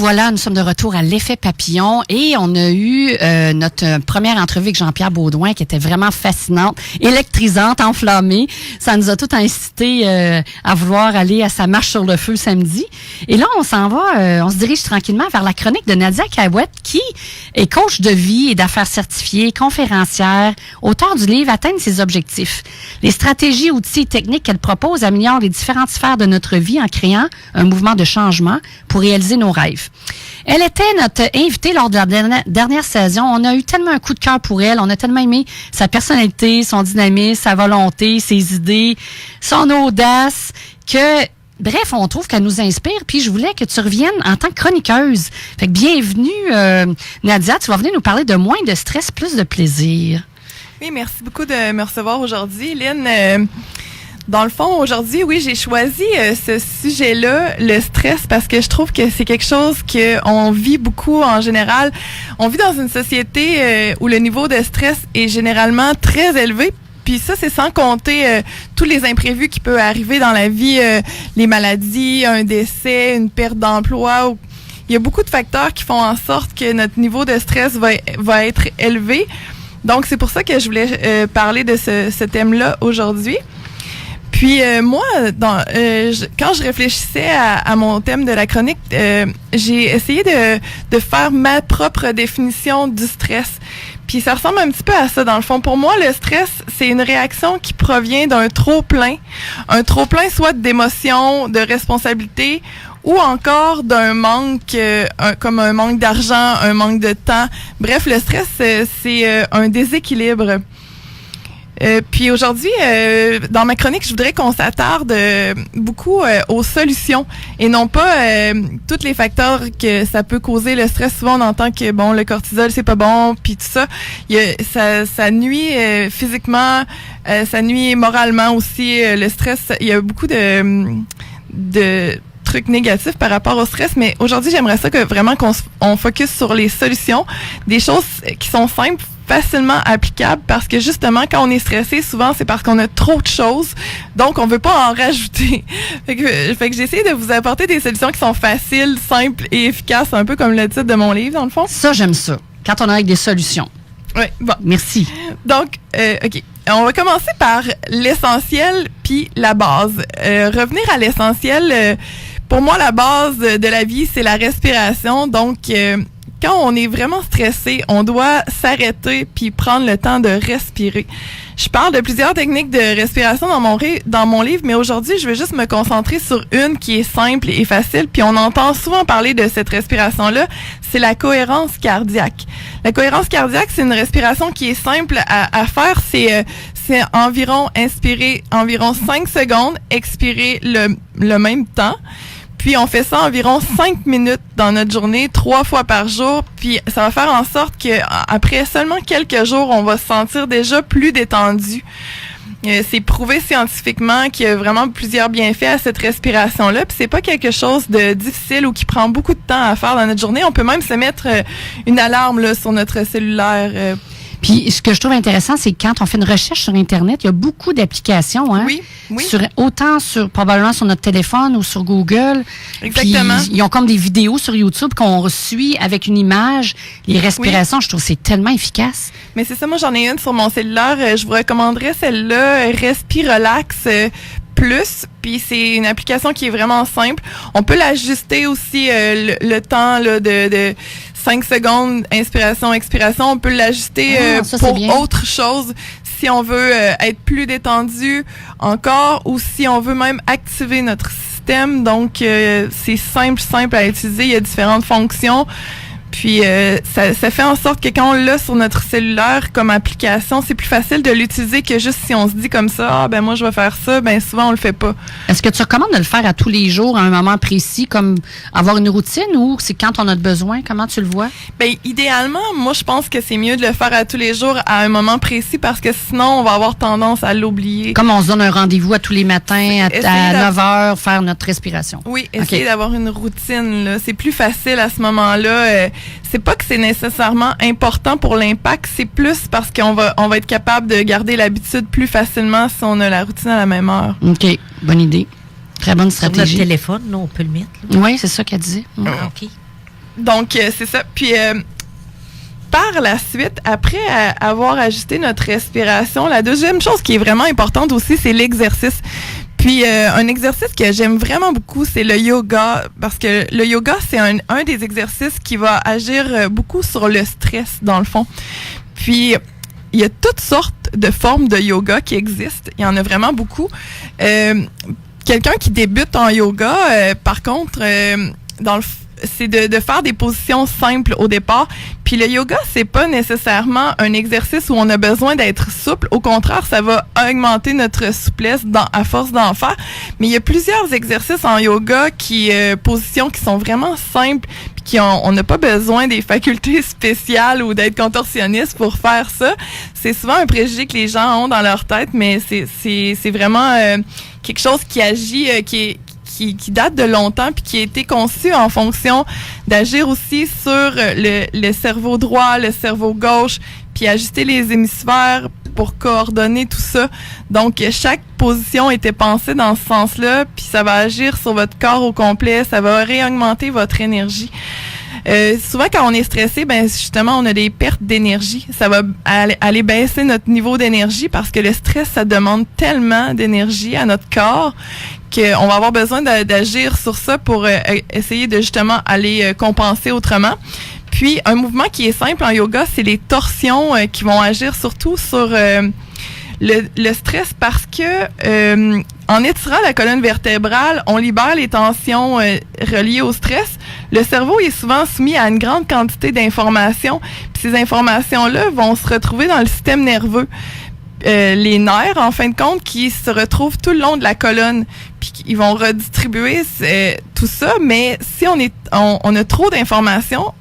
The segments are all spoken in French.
voilà, nous sommes de retour à l'effet papillon et on a eu notre première entrevue avec Jean-Pierre Baudouin qui était vraiment fascinante, électrisante, enflammée. Ça nous a tout incité à vouloir aller à sa marche sur le feu samedi. Et là, on s'en va, on se dirige tranquillement vers la chronique de Nadia Cahouette qui est coach de vie et d'affaires certifiée, conférencière, auteure du livre Atteindre ses objectifs. Les stratégies, outils et techniques qu'elle propose améliorent les différentes sphères de notre vie en créant un mouvement de changement pour réaliser nos rêves. Elle était notre invitée lors de la dernière saison. On a eu tellement un coup de cœur pour elle. On a tellement aimé sa personnalité, son dynamisme, sa volonté, ses idées, son audace, que, bref, on trouve qu'elle nous inspire. Puis je voulais que tu reviennes en tant que chroniqueuse. Fait que bienvenue, Nadia. Tu vas venir nous parler de moins de stress, plus de plaisir. Oui, merci beaucoup de me recevoir aujourd'hui, Lynn. Dans le fond, aujourd'hui, oui, j'ai choisi ce sujet-là, le stress, parce que je trouve que c'est quelque chose qu'on vit beaucoup en général. On vit dans une société où le niveau de stress est généralement très élevé. Puis ça, c'est sans compter tous les imprévus qui peuvent arriver dans la vie, les maladies, un décès, une perte d'emploi. Il y a beaucoup de facteurs qui font en sorte que notre niveau de stress va être élevé. Donc, c'est pour ça que je voulais parler de ce thème-là aujourd'hui. Puis moi, quand je réfléchissais à mon thème de la chronique, j'ai essayé de faire ma propre définition du stress. Puis ça ressemble un petit peu à ça, dans le fond. Pour moi, le stress, c'est une réaction qui provient d'un trop-plein. Un trop-plein soit d'émotions, de responsabilités, ou encore d'un manque, comme un manque d'argent, un manque de temps. Bref, le stress, c'est un déséquilibre. Puis aujourd'hui, dans ma chronique, je voudrais qu'on s'attarde beaucoup aux solutions et non pas tous les facteurs que ça peut causer le stress. Souvent, on entend que bon, le cortisol c'est pas bon, puis tout ça. Ça nuit physiquement, ça nuit moralement aussi. Le stress, il y a beaucoup de trucs négatifs par rapport au stress, mais aujourd'hui, j'aimerais ça que vraiment qu'on focus sur les solutions, des choses qui sont simples, facilement applicables, parce que justement, quand on est stressé, souvent, c'est parce qu'on a trop de choses, donc on veut pas en rajouter. Fait que j'ai essayé de vous apporter des solutions qui sont faciles, simples et efficaces, un peu comme le titre de mon livre, dans le fond. Ça, j'aime ça. Quand on a avec des solutions. Oui, bon. Merci. Donc, OK. On va commencer par l'essentiel puis la base. Revenir à l'essentiel, pour moi, la base de la vie, c'est la respiration. Donc, quand on est vraiment stressé, on doit s'arrêter puis prendre le temps de respirer. Je parle de plusieurs techniques de respiration dans mon livre, mais aujourd'hui, je vais juste me concentrer sur une qui est simple et facile, puis on entend souvent parler de cette respiration-là, c'est la cohérence cardiaque. La cohérence cardiaque, c'est une respiration qui est simple à faire, c'est environ inspirer environ 5 secondes, expirer le même temps. Puis on fait ça environ 5 minutes dans notre journée, 3 fois par jour. Puis ça va faire en sorte que après seulement quelques jours, on va se sentir déjà plus détendu. C'est prouvé scientifiquement qu'il y a vraiment plusieurs bienfaits à cette respiration-là. Puis c'est pas quelque chose de difficile ou qui prend beaucoup de temps à faire dans notre journée. On peut même se mettre une alarme là, sur notre cellulaire. Puis, ce que je trouve intéressant, c'est que quand on fait une recherche sur Internet, il y a beaucoup d'applications, hein? Oui. Autant probablement sur notre téléphone ou sur Google. Exactement. Puis, ils ont comme des vidéos sur YouTube qu'on suit avec une image. Les respirations, je trouve que c'est tellement efficace. Mais c'est ça, moi, j'en ai une sur mon cellulaire. Je vous recommanderais celle-là, Respirelax Plus. Puis, c'est une application qui est vraiment simple. On peut l'ajuster aussi, le temps là, de 5 secondes, inspiration, expiration, on peut l'ajuster pour autre chose si on veut être plus détendu encore ou si on veut même activer notre système. Donc, c'est simple à utiliser. Il y a différentes fonctions. Puis, ça fait en sorte que quand on l'a sur notre cellulaire comme application, c'est plus facile de l'utiliser que juste si on se dit comme ça, moi, je vais faire ça, souvent, on le fait pas. Est-ce que tu recommandes de le faire à tous les jours, à un moment précis, comme avoir une routine, ou c'est quand on a besoin? Comment tu le vois? Idéalement, moi, je pense que c'est mieux de le faire à tous les jours, à un moment précis, parce que sinon, on va avoir tendance à l'oublier. Comme on se donne un rendez-vous à tous les matins, à 9 heures, faire notre respiration. Oui, essayer d'avoir une routine, là. C'est plus facile à ce moment-là. C'est pas que c'est nécessairement important pour l'impact, c'est plus parce qu'on va être capable de garder l'habitude plus facilement si on a la routine à la même heure. OK, bonne idée. Très bonne stratégie. Sur notre téléphone, là, on peut le mettre. Oui, c'est ça qu'elle disait. OK. Donc, c'est ça. Puis, par la suite, après avoir ajusté notre respiration, la deuxième chose qui est vraiment importante aussi, c'est l'exercice. Puis, un exercice que j'aime vraiment beaucoup, c'est le yoga, parce que le yoga, c'est un des exercices qui va agir beaucoup sur le stress, dans le fond. Puis, il y a toutes sortes de formes de yoga qui existent. Il y en a vraiment beaucoup. Quelqu'un qui débute en yoga, par contre, c'est de faire des positions simples au départ. Puis le yoga, c'est pas nécessairement un exercice où on a besoin d'être souple. Au contraire, ça va augmenter notre souplesse à force d'en faire. Mais il y a plusieurs exercices en yoga positions qui sont vraiment simples, puis on n'a pas besoin des facultés spéciales ou d'être contorsionniste pour faire ça. C'est souvent un préjugé que les gens ont dans leur tête, mais c'est vraiment quelque chose qui agit, qui date de longtemps puis qui a été conçu en fonction d'agir aussi sur le cerveau droit, le cerveau gauche, puis ajuster les hémisphères pour coordonner tout ça. Donc, chaque position était pensée dans ce sens-là, puis ça va agir sur votre corps au complet, ça va réaugmenter votre énergie. Souvent, quand on est stressé, ben justement, on a des pertes d'énergie. Ça va aller baisser notre niveau d'énergie parce que le stress, ça demande tellement d'énergie à notre corps qu'on va avoir besoin d'agir sur ça pour essayer de justement aller compenser autrement. Puis, un mouvement qui est simple en yoga, c'est les torsions qui vont agir surtout sur le stress parce que en étirant la colonne vertébrale, on libère les tensions reliées au stress. Le cerveau est souvent soumis à une grande quantité d'informations. Puis ces informations-là vont se retrouver dans le système nerveux. Les nerfs, en fin de compte, qui se retrouvent tout le long de la colonne. Puis ils vont redistribuer tout ça, mais si on a trop d'informations,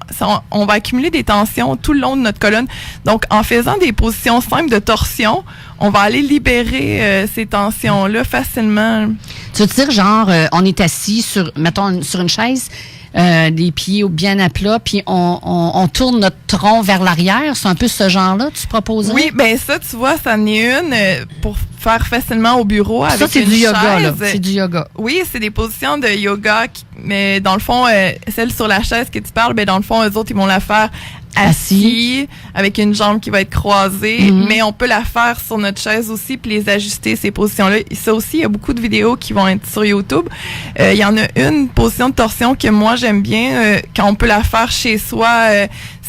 on va accumuler des tensions tout le long de notre colonne. Donc, en faisant des positions simples de torsion, on va aller libérer ces tensions-là facilement. Tu veux dire, genre, on est assis mettons, sur une chaise, des pieds bien à plat, puis on tourne notre tronc vers l'arrière. C'est un peu ce genre-là, tu proposerais? Oui, ben ça, tu vois, ça en est une pour faire facilement au bureau avec une chaise. Ça, c'est du yoga, là. C'est du yoga. Oui, c'est des positions de yoga, mais dans le fond, celle sur la chaise que tu parles, ben dans le fond, eux autres, ils vont la faire assis, avec une jambe qui va être croisée, mais on peut la faire sur notre chaise aussi, puis les ajuster, ces positions-là. Ça aussi, il y a beaucoup de vidéos qui vont être sur YouTube. Il y en a une position de torsion que moi, j'aime bien, quand on peut la faire chez soi,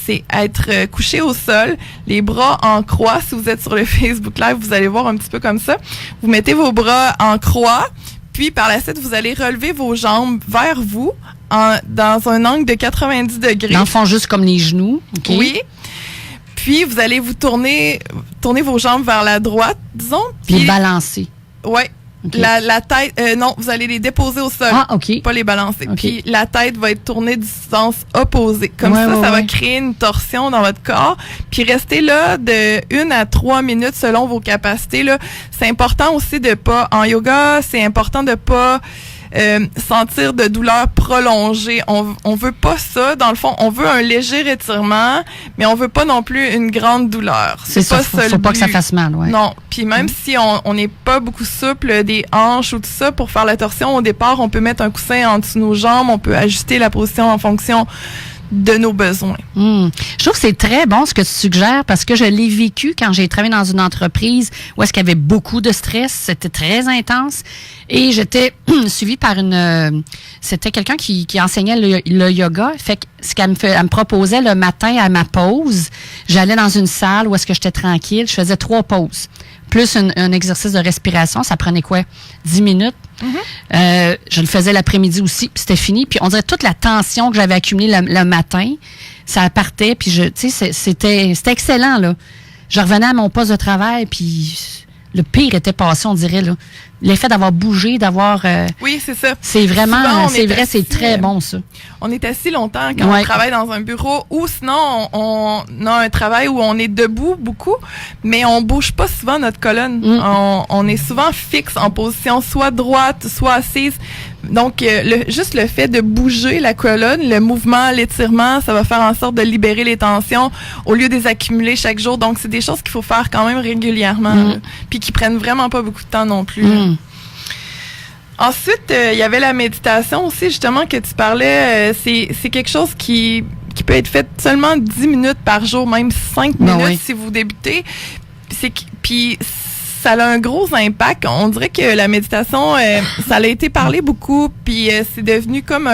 c'est être couché au sol, les bras en croix. Si vous êtes sur le Facebook Live, vous allez voir un petit peu comme ça. Vous mettez vos bras en croix, puis par la suite, vous allez relever vos jambes vers vous dans un angle de 90 degrés. Dans le fond, juste comme les genoux. Okay. Oui. Puis, vous allez vous tourner vos jambes vers la droite, disons. Puis les balancer. Oui. Okay. La tête, non, vous allez les déposer au sol. Ah, OK. Pas les balancer. Okay. Puis, la tête va être tournée du sens opposé. Comme ça va créer une torsion dans votre corps. Puis, restez là de 1 à 3 minutes selon vos capacités, là. C'est important aussi en yoga, c'est important de pas sentir de douleur prolongée. On veut pas ça. Dans le fond, on veut un léger étirement, mais on veut pas non plus une grande douleur. C'est ça. Faut pas que ça fasse mal, ouais. Non. Puis même si on n'est pas beaucoup souple des hanches ou tout ça, pour faire la torsion, au départ, on peut mettre un coussin en dessous de nos jambes, on peut ajuster la position en fonction de nos besoins. Je trouve que c'est très bon ce que tu suggères parce que je l'ai vécu quand j'ai travaillé dans une entreprise où est-ce qu'il y avait beaucoup de stress, c'était très intense et j'étais suivie par c'était quelqu'un qui enseignait le yoga. Fait que ce qu'elle me proposait le matin à ma pause, j'allais dans une salle où est-ce que j'étais tranquille, je faisais 3 pauses. Plus un exercice de respiration, ça prenait quoi? 10 minutes. Je le faisais l'après-midi aussi, puis c'était fini. Puis on dirait toute la tension que j'avais accumulée le matin, ça partait, puis c'était excellent, là. Je revenais à mon poste de travail, puis le pire était passé, on dirait, là. L'effet d'avoir bougé, d'avoir... oui, c'est ça. C'est vraiment, c'est vrai, c'est très bon, ça. On est assis longtemps quand on travaille dans un bureau ou sinon, on a un travail où on est debout beaucoup, mais on bouge pas souvent notre colonne. On est souvent fixe en position soit droite, soit assise. Donc, juste le fait de bouger la colonne, le mouvement, l'étirement, ça va faire en sorte de libérer les tensions au lieu de les accumuler chaque jour. Donc, c'est des choses qu'il faut faire quand même régulièrement, puis qui prennent vraiment pas beaucoup de temps non plus. Ensuite, il y avait la méditation aussi, justement, que tu parlais. C'est quelque chose qui peut être fait seulement 10 minutes par jour, même 5 minutes si vous débutez. Puis ça a un gros impact. On dirait que la méditation, ça a été parlé beaucoup, puis c'est devenu comme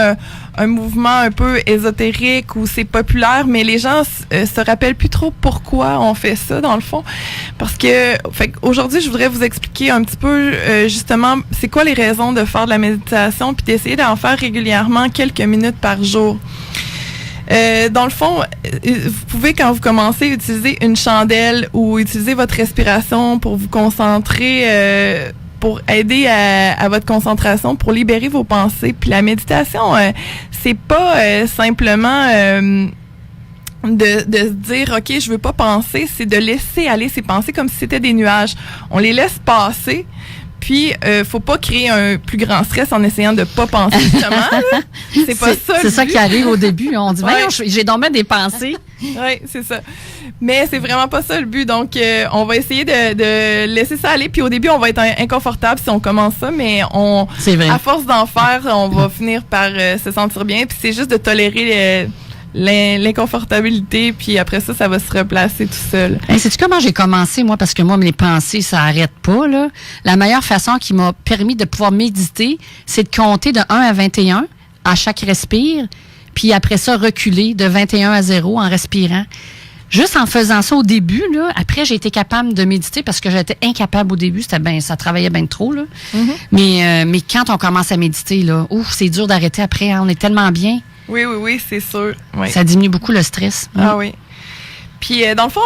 un mouvement un peu ésotérique où c'est populaire, mais les gens se rappellent plus trop pourquoi on fait ça, dans le fond. Parce que, aujourd'hui, je voudrais vous expliquer un petit peu, justement, c'est quoi les raisons de faire de la méditation, puis d'essayer d'en faire régulièrement quelques minutes par jour. Dans le fond, vous pouvez, quand vous commencez, utiliser une chandelle ou utiliser votre respiration pour vous concentrer, pour aider à votre concentration, pour libérer vos pensées. Puis la méditation, c'est pas simplement de se dire, OK, je veux pas penser, c'est de laisser aller ces pensées comme si c'était des nuages. On les laisse passer. Puis, faut pas créer un plus grand stress en essayant de pas penser, justement. Là. C'est pas ça. C'est ça qui arrive au début. On dit, j'ai donc des pensées. Oui, c'est ça. Mais c'est vraiment pas ça le but. Donc, on va essayer de laisser ça aller. Puis au début, on va être inconfortable si on commence ça, mais à force d'en faire, on va finir par se sentir bien. Puis c'est juste de tolérer l'inconfortabilité, puis après ça va se replacer tout seul. Sais-tu comment j'ai commencé, moi? Parce que moi, mes pensées, ça arrête pas, là. La meilleure façon qui m'a permis de pouvoir méditer, c'est de compter de 1 à 21 à chaque respire, puis après ça, reculer de 21 à 0 en respirant. Juste en faisant ça au début, là, après, j'ai été capable de méditer parce que j'étais incapable au début. Ça travaillait bien trop, là. Mm-hmm. Mais quand on commence à méditer, là, c'est dur d'arrêter après. Hein, on est tellement bien. Oui, c'est sûr. Oui. Ça diminue beaucoup le stress. Ah oui. Puis, dans le fond,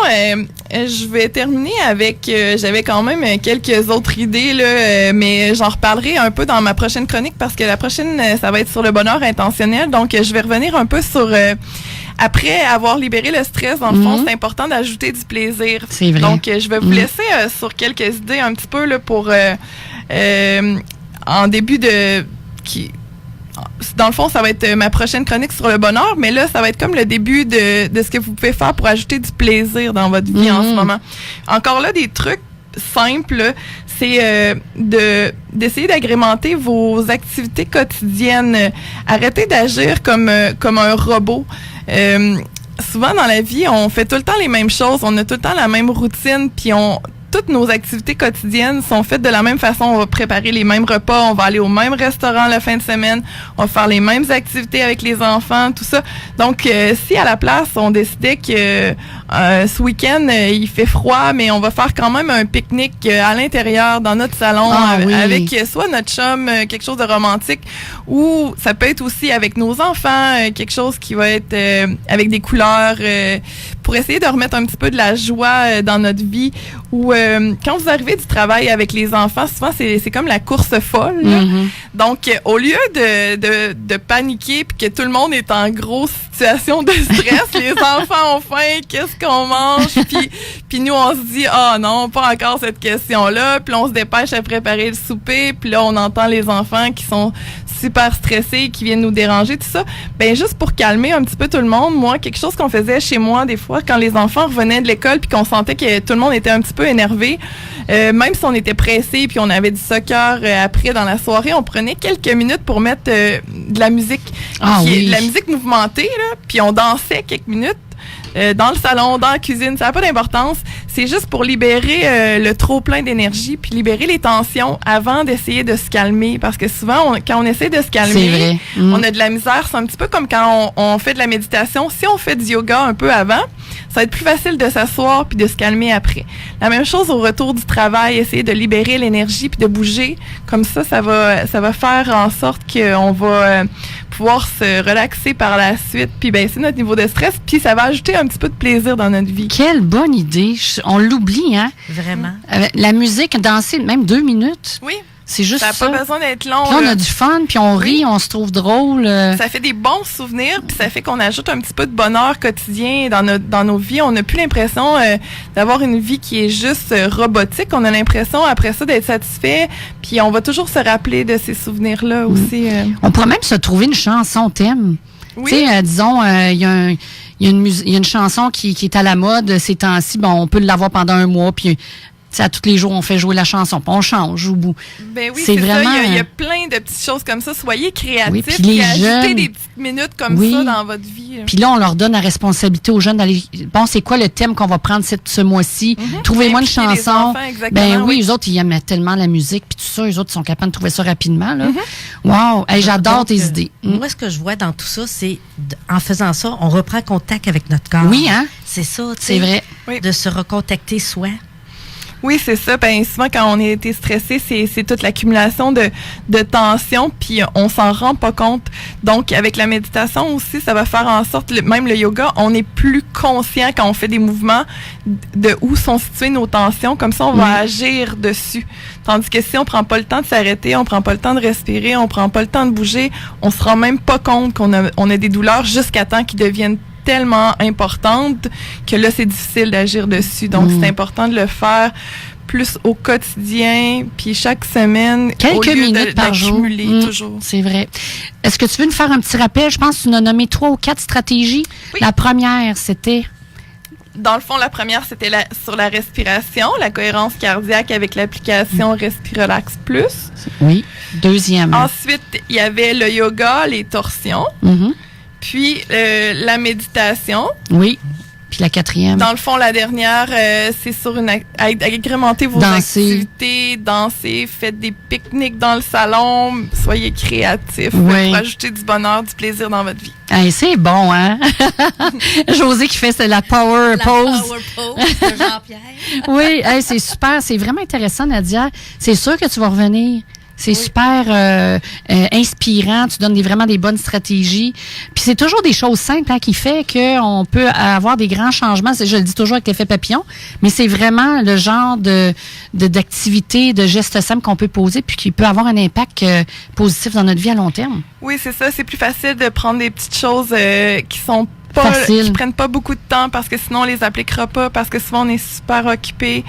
je vais terminer avec... j'avais quand même quelques autres idées, là, mais j'en reparlerai un peu dans ma prochaine chronique parce que la prochaine, ça va être sur le bonheur intentionnel. Donc, je vais revenir un peu sur... après avoir libéré le stress, dans le fond, c'est important d'ajouter du plaisir. C'est vrai. Donc, je vais vous laisser sur quelques idées un petit peu là, pour... en début de... Dans le fond, ça va être ma prochaine chronique sur le bonheur, mais là, ça va être comme le début de ce que vous pouvez faire pour ajouter du plaisir dans votre vie en ce moment. Encore là, des trucs simples, c'est d'essayer d'agrémenter vos activités quotidiennes. Arrêtez d'agir comme un robot. Souvent, dans la vie, on fait tout le temps les mêmes choses, on a tout le temps la même routine, puis toutes nos activités quotidiennes sont faites de la même façon. On va préparer les mêmes repas, on va aller au même restaurant la fin de semaine, on va faire les mêmes activités avec les enfants, tout ça. Donc, si à la place, on décidait que ce week-end, il fait froid, mais on va faire quand même un pique-nique à l'intérieur, dans notre salon, avec soit notre chum, quelque chose de romantique, ou ça peut être aussi avec nos enfants, quelque chose qui va être avec des couleurs, pour essayer de remettre un petit peu de la joie dans notre vie, ou quand vous arrivez du travail avec les enfants, souvent c'est comme la course folle. Mm-hmm. Donc, au lieu de paniquer puis que tout le monde est en grosse situation de stress, les enfants ont faim, qu'est-ce qu'on mange? Puis nous, on se dit, non, pas encore cette question-là. Puis on se dépêche à préparer le souper. Puis là, on entend les enfants qui sont super stressés, qui viennent nous déranger, tout ça. Ben juste pour calmer un petit peu tout le monde, moi, quelque chose qu'on faisait chez moi des fois, quand les enfants revenaient de l'école puis qu'on sentait que tout le monde était un petit peu énervé, même si on était pressé puis on avait du soccer après dans la soirée, on prenait quelques minutes pour mettre de la musique, de la musique mouvementée, là, puis on dansait quelques minutes. Dans le salon, dans la cuisine, ça n'a pas d'importance. C'est juste pour libérer le trop-plein d'énergie puis libérer les tensions avant d'essayer de se calmer. Parce que souvent, quand on essaie de se calmer, on a de la misère. C'est un petit peu comme quand on fait de la méditation. Si on fait du yoga un peu avant, ça va être plus facile de s'asseoir puis de se calmer après. La même chose au retour du travail, essayer de libérer l'énergie puis de bouger. Comme ça va faire en sorte qu'on va pouvoir se relaxer par la suite puis baisser notre niveau de stress, puis ça va ajouter un petit peu de plaisir dans notre vie. Quelle bonne idée! On l'oublie, hein? Vraiment. La musique, danser même 2 minutes. Oui. C'est juste ça. Ça n'a pas besoin d'être long. Puis on a du fun, puis on rit, on se trouve drôle. Ça fait des bons souvenirs, puis ça fait qu'on ajoute un petit peu de bonheur quotidien dans nos vies. On n'a plus l'impression d'avoir une vie qui est juste robotique. On a l'impression, après ça, d'être satisfait, puis on va toujours se rappeler de ces souvenirs-là aussi. On pourrait même se trouver une chanson thème. Oui. Tu sais, disons, il y a une chanson qui est à la mode ces temps-ci. Bon, on peut l'avoir pendant un mois, puis sais, à tous les jours, on fait jouer la chanson, puis on change au bout. Ben oui, c'est vraiment... ça. Il y a plein de petites choses comme ça. Soyez créatifs. Oui, puis les ajoutez jeunes... des petites minutes comme ça dans votre vie. Puis là, on leur donne la responsabilité aux jeunes d'aller... Bon, c'est quoi le thème qu'on va prendre ce mois-ci? Trouvez-moi une chanson. Enfants, ben oui, eux autres, ils aiment tellement la musique, puis tout ça, eux autres, ils sont capables de trouver ça rapidement, là. Wow! Hey, j'adore tes idées. Moi, ce que je vois dans tout ça, c'est, en faisant ça, on reprend contact avec notre corps. Oui, hein? C'est ça, tu sais. C'est vrai. De se recontacter soi. Oui, c'est ça. Ben, souvent, quand on est stressé, c'est toute l'accumulation de tension, puis on s'en rend pas compte. Donc, avec la méditation aussi, ça va faire en sorte, même le yoga, on est plus conscient quand on fait des mouvements de où sont situées nos tensions. Comme ça, on va agir dessus. Tandis que si on prend pas le temps de s'arrêter, on prend pas le temps de respirer, on prend pas le temps de bouger, on se rend même pas compte qu'on a des douleurs jusqu'à temps qu'ils deviennent tellement importante que là, c'est difficile d'agir dessus. Donc, c'est important de le faire plus au quotidien, puis chaque semaine, quelques minutes par jour. Toujours. C'est vrai. Est-ce que tu veux nous faire un petit rappel? Je pense que tu nous as nommé 3 ou 4 stratégies. Oui. La première, c'était... Dans le fond, la première, c'était sur la respiration, la cohérence cardiaque avec l'application Respirelax Plus. Oui. Deuxième. Ensuite, il y avait le yoga, les torsions. Puis la méditation. Oui. Puis la quatrième. Dans le fond, la dernière, c'est sur agrémenter vos activités, danser, faites des pique-niques dans le salon, soyez créatifs pour ajouter du bonheur, du plaisir dans votre vie. Hey, c'est bon, hein? José qui fait la power pose. La power pose de Jean-Pierre. Oui, hey, c'est super. C'est vraiment intéressant, Nadia. C'est sûr que tu vas revenir. C'est super inspirant. Tu donnes vraiment des bonnes stratégies. Puis c'est toujours des choses simples qui fait qu'on peut avoir des grands changements. Je le dis toujours avec l'effet papillon, mais c'est vraiment le genre d'activité, de gestes simples qu'on peut poser puis qui peut avoir un impact positif dans notre vie à long terme. Oui, c'est ça. C'est plus facile de prendre des petites choses qui sont qui prennent pas beaucoup de temps parce que sinon on les appliquera pas parce que souvent on est super occupé.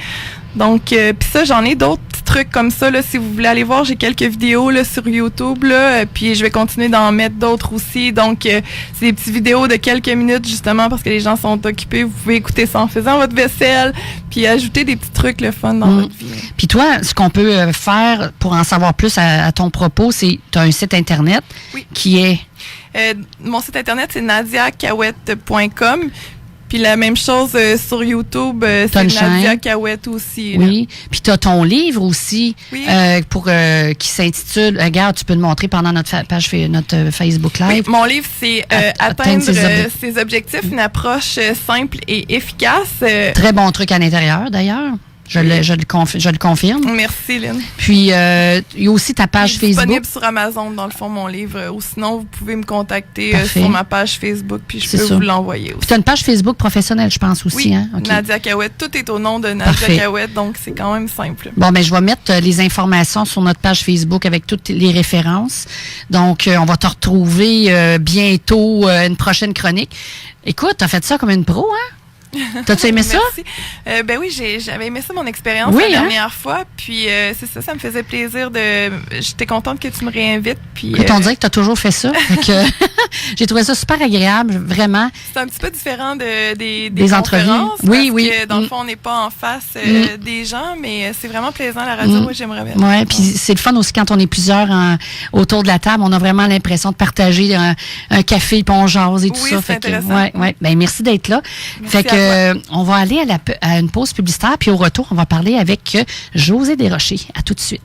Donc puis ça, j'en ai d'autres petits trucs comme ça là, si vous voulez aller voir, j'ai quelques vidéos là sur YouTube là, puis je vais continuer d'en mettre d'autres aussi. Donc c'est des petites vidéos de quelques minutes justement parce que les gens sont occupés, vous pouvez écouter ça en faisant votre vaisselle, puis ajouter des petits trucs le fun dans votre vie. Puis toi, ce qu'on peut faire pour en savoir plus à ton propos, c'est tu as un site internet qui est mon site internet, c'est nadiacahouette.com. Puis la même chose sur YouTube, c'est Nadia Cahouette aussi. Oui. Puis tu as ton livre aussi qui s'intitule, regarde, tu peux le montrer pendant notre page, notre Facebook Live. Oui, mon livre, c'est Atteindre ses objectifs, une approche simple et efficace. Très bon truc à l'intérieur, d'ailleurs. Je le confirme. Merci, Lynn. Puis, il y a aussi ta page Facebook. Disponible sur Amazon, dans le fond, mon livre. Ou sinon, vous pouvez me contacter sur ma page Facebook, puis je peux vous l'envoyer aussi. Puis, tu as une page Facebook professionnelle, je pense aussi. Oui, hein? Okay. Nadia Cahouette. Tout est au nom de Nadia Cahouette, donc c'est quand même simple. Bon, ben je vais mettre les informations sur notre page Facebook avec toutes les références. Donc, on va te retrouver bientôt une prochaine chronique. Écoute, t'as fait ça comme une pro, hein? T'as-tu aimé ça? Ben oui, j'avais aimé ça, mon expérience la dernière fois. Puis c'est ça me faisait plaisir j'étais contente que tu me réinvites. Puis on dirait que t'as toujours fait ça. J'ai trouvé ça super agréable, vraiment. C'est un petit peu différent des entrevues. Oui, parce que dans le fond, on n'est pas en face des gens, mais c'est vraiment plaisant la radio. Moi, j'aimerais bien. Oui, puis c'est le fun aussi quand on est plusieurs autour de la table. On a vraiment l'impression de partager un café, puis on jase et tout ça. C'est intéressant. Ben merci d'être là. Merci fait que on va aller à une pause publicitaire, puis au retour, on va parler avec José Desrochers. À tout de suite.